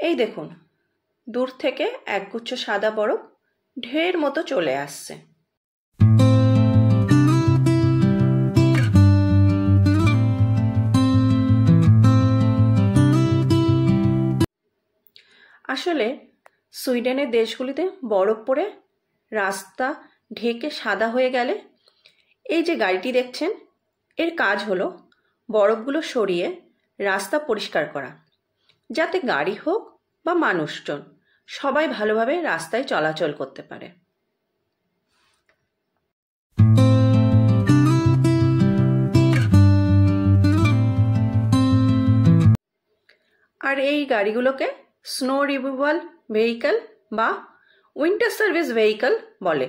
এই দেখুন, দূর থেকে একগুচ্ছ সাদা বরফ ঢের মতো চলে আসছে। আসলে সুইডেনের দেশগুলিতে বরফ পড়ে রাস্তা ঢেকে সাদা হয়ে গেলে এই যে গাড়িটি দেখছেন, এর কাজ হলো বরফগুলো সরিয়ে রাস্তা পরিষ্কার করা, যাতে গাড়ি হোক বা মানুষজন সবাই ভালোভাবে রাস্তায় চলাচল করতে পারে। আর এই গাড়িগুলোকে স্নো রিমুভাল ভেহিকল বা উইন্টার সার্ভিস ভেহিকল বলে।